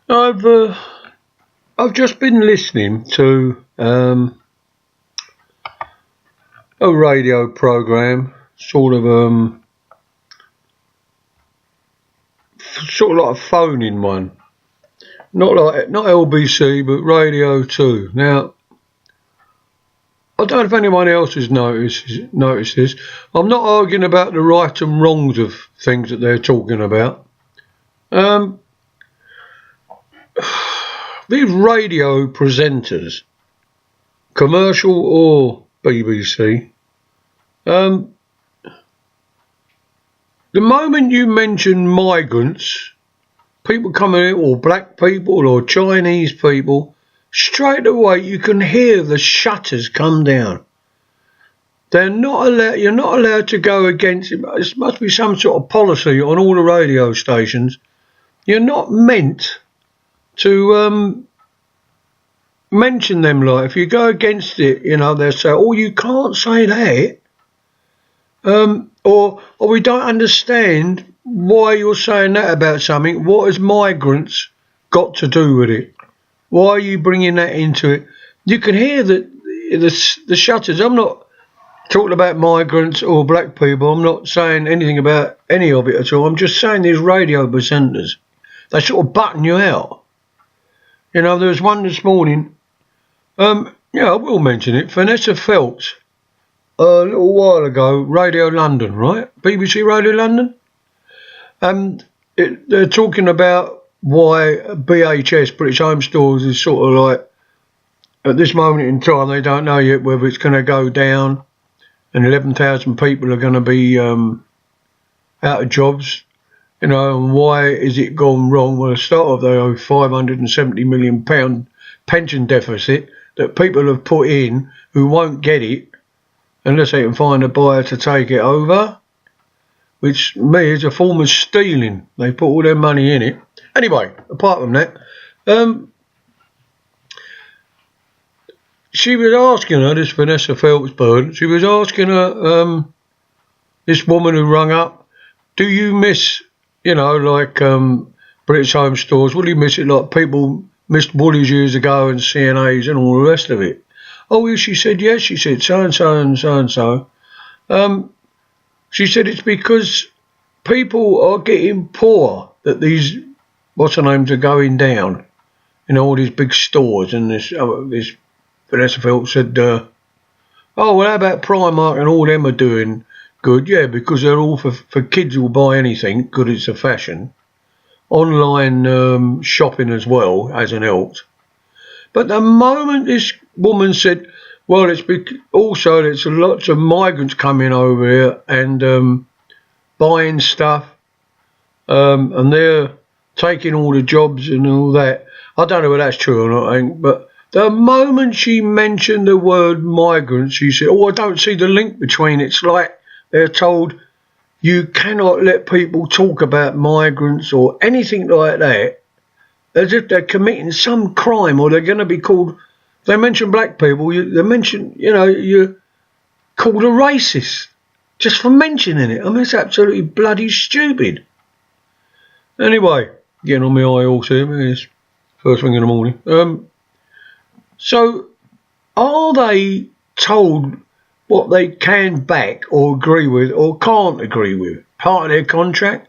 I've I've just been listening to a radio program, sort of like a phone-in one, not LBC, but Radio 2. Now, I don't know if anyone else has noticed this. I'm not arguing about the right and wrongs of things that they're talking about. These radio presenters, commercial or BBC, the moment you mention migrants, people coming in, or black people or Chinese people, straight away you can hear the shutters come down. They're not allowed. You're not allowed to go against it. It must be some sort of policy on all the radio stations. You're not meant to mention them. Like, if you go against it, they'll say, "Oh, you can't say that," or we don't understand why you're saying that about something. What has migrants got to do with it? Why are you bringing that into it? You can hear the shutters. I'm not talking about migrants or black people. I'm not saying anything about any of it at all. I'm just saying these radio presenters, they sort of button you out. There was one this morning. I will mention it. Vanessa Phelps, a little while ago, Radio London, right? BBC Radio London. And they're talking about why BHS, British Home Stores, is sort of like, at this moment in time, they don't know yet whether it's going to go down and 11,000 people are going to be out of jobs. And why is it gone wrong? Well, to start off, they owe £570 million pension deficit that people have put in who won't get it unless they can find a buyer to take it over, which me is a form of stealing. They put all their money in it. Anyway, apart from that, she was asking her, this Vanessa Phelps bird, she was asking her, this woman who rung up, do you miss, British Home Stores? Will you miss it like people missed Woolies years ago and CNAs and all the rest of it? Oh, she said, yes. She said, so-and-so and so-and-so. She said it's because people are getting poor that these, what's-her-names, are going down in all these big stores. And this Vanessa Phelps said, oh, well, how about Primark and all them are doing good? Yeah, because they're all for kids who will buy anything, good, it's a fashion. Online shopping as well hasn't helped. But the moment this woman said, well, it's also there's lots of migrants coming over here and buying stuff, and they're taking all the jobs and all that. I don't know whether that's true or not, I think, but the moment she mentioned the word migrants, she said, oh, I don't see the link between it. It's like they're told you cannot let people talk about migrants or anything like that, as if they're committing some crime or they're going to be called. They mention black people, you're called a racist just for mentioning it. I mean, it's absolutely bloody stupid. Anyway, getting on my high horse here, it's first thing in the morning. So, are they told what they can back or agree with or can't agree with? Part of their contract?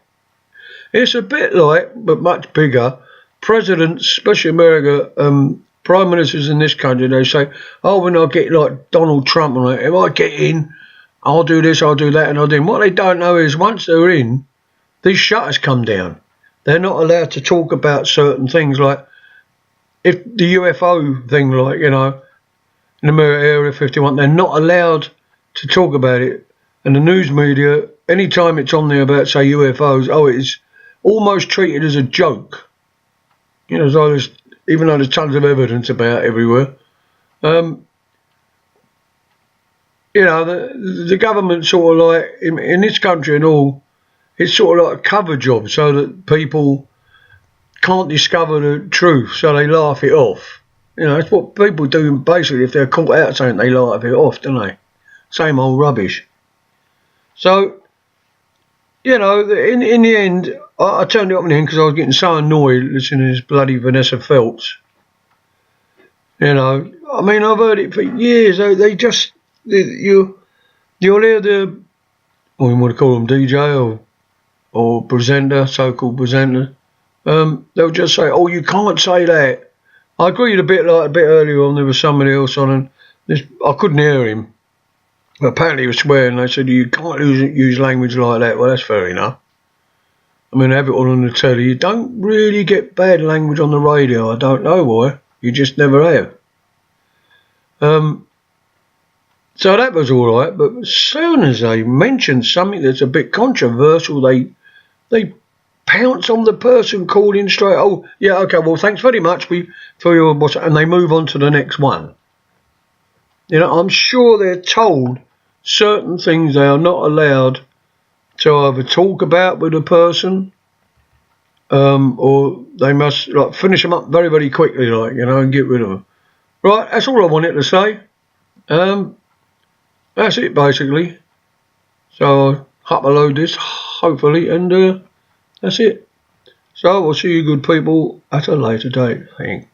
It's a bit like, but much bigger, presidents, especially America, prime ministers in this country, they say, oh, when I get like Donald Trump, and if I get in, I'll do this, I'll do that, and I'll do. And what they don't know is once they're in, these shutters come down. They're not allowed to talk about certain things, like if the UFO thing, like, in America, Area 51, they're not allowed to talk about it. And the news media, anytime it's on there about, say, UFOs, it's almost treated as a joke. So even though there's tons of evidence about it everywhere. The government sort of like, in this country and all, it's sort of like a cover job so that people can't discover the truth, so they laugh it off. It's what people do basically if they're caught out saying they laugh it off, don't they? Same old rubbish. So, in the end, I turned it up in the end because I was getting so annoyed listening to this bloody Vanessa Feltz. You know, I mean, I've heard it for years. You'll hear the, what you want to call them, DJ or presenter, so-called presenter. They'll just say, "Oh, you can't say that." I agreed a bit earlier on. There was somebody else on, and I couldn't hear him. But apparently he was swearing. They said, "You can't use language like that." Well, that's fair enough. I mean, have it all on the telly. You don't really get bad language on the radio. I don't know why. You just never have. So that was all right. But as soon as they mention something that's a bit controversial, they pounce on the person calling straight. "Oh, yeah, okay. Well, thanks very much for your," and they move on to the next one. You know, I'm sure they're told certain things they are not allowed to either talk about with a person, or they must finish them up very, very quickly, and get rid of them. Right, that's all I wanted to say. That's it basically. So I'll upload this hopefully, and that's it. So I'll see you good people at a later date. Thanks.